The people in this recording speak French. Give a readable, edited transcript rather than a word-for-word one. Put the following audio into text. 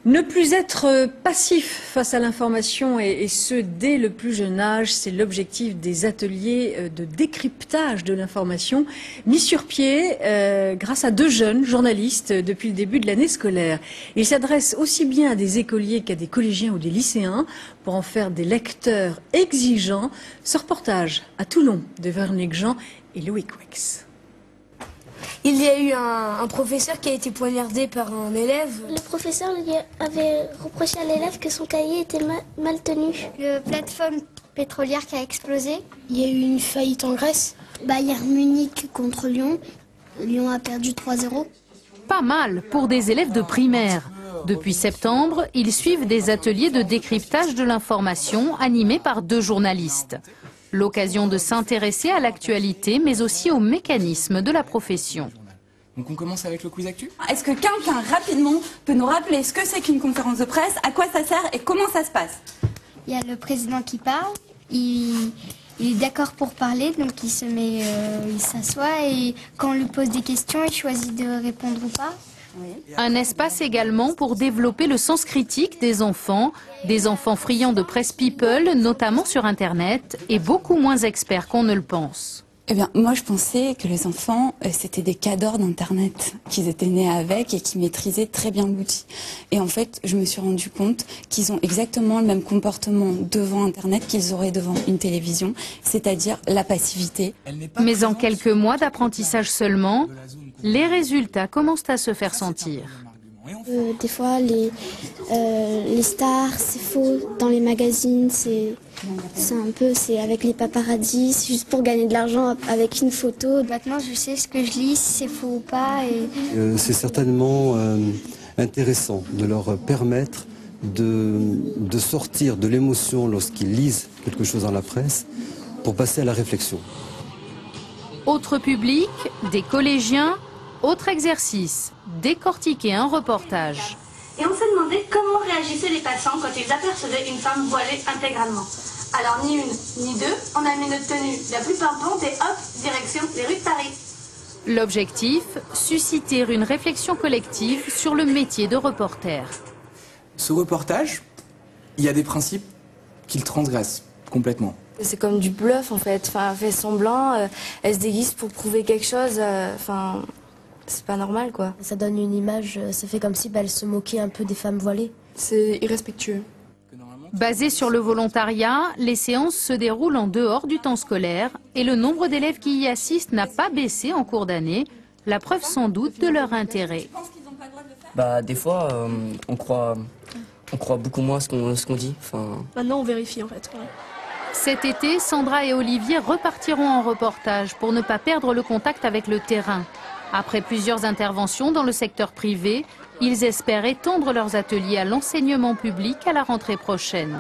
Ne plus être passif face à l'information et ce dès le plus jeune âge, c'est l'objectif des ateliers de décryptage de l'information mis sur pied grâce à deux jeunes journalistes depuis le début de l'année scolaire. Ils s'adressent aussi bien à des écoliers qu'à des collégiens ou des lycéens pour en faire des lecteurs exigeants. Ce reportage à Toulon de Véronique Jean et Loïc Wex. Il y a eu un professeur qui a été poignardé par un élève. Le professeur lui avait reproché à l'élève que son cahier était mal tenu. La plateforme pétrolière qui a explosé. Il y a eu une faillite en Grèce. Bayern Munich contre Lyon. Lyon a perdu 3-0. Pas mal pour des élèves de primaire. Depuis septembre, ils suivent des ateliers de décryptage de l'information animés par deux journalistes. L'occasion de s'intéresser à l'actualité, mais aussi aux mécanismes de la profession. Donc on commence avec le quiz actu. Est-ce que quelqu'un rapidement peut nous rappeler ce que c'est qu'une conférence de presse, à quoi ça sert et comment ça se passe? Il y a le président qui parle, il est d'accord pour parler, donc il s'assoit et quand on lui pose des questions, il choisit de répondre ou pas. Un espace également pour développer le sens critique des enfants friands de presse people, notamment sur Internet, et beaucoup moins experts qu'on ne le pense. Eh bien, moi je pensais que les enfants, c'était des cadors d'Internet, qu'ils étaient nés avec et qui maîtrisaient très bien l'outil. Et en fait, je me suis rendu compte qu'ils ont exactement le même comportement devant Internet qu'ils auraient devant une télévision, c'est-à-dire la passivité. Mais en quelques mois d'apprentissage seulement, les résultats commencent à se faire sentir. Des fois, les stars, c'est faux. Dans les magazines, c'est avec les paparazzis, c'est juste pour gagner de l'argent avec une photo. Maintenant, je sais ce que je lis, si c'est faux ou pas. C'est certainement intéressant de leur permettre de sortir de l'émotion lorsqu'ils lisent quelque chose dans la presse pour passer à la réflexion. Autre public, des collégiens. Autre exercice, décortiquer un reportage. Et on s'est demandé comment réagissaient les passants quand ils apercevaient une femme voilée intégralement. Alors ni une, ni deux, on a mis notre tenue la plus pimpante et hop, direction les rues de Paris. L'objectif, susciter une réflexion collective sur le métier de reporter. Ce reportage, il y a des principes qu'il transgresse complètement. C'est comme du bluff en fait. Enfin, elle fait semblant, elle se déguise pour prouver quelque chose. C'est pas normal quoi. Ça donne une image, ça fait comme si elle se moquait un peu des femmes voilées. C'est irrespectueux. Basé sur le volontariat, les séances se déroulent en dehors du temps scolaire et le nombre d'élèves qui y assistent n'a pas baissé en cours d'année, la preuve sans doute de leur intérêt. Des fois, on croit beaucoup moins ce qu'on dit. Maintenant on vérifie en fait. Ouais. Cet été, Sandra et Olivier repartiront en reportage pour ne pas perdre le contact avec le terrain. Après plusieurs interventions dans le secteur privé, ils espèrent étendre leurs ateliers à l'enseignement public à la rentrée prochaine.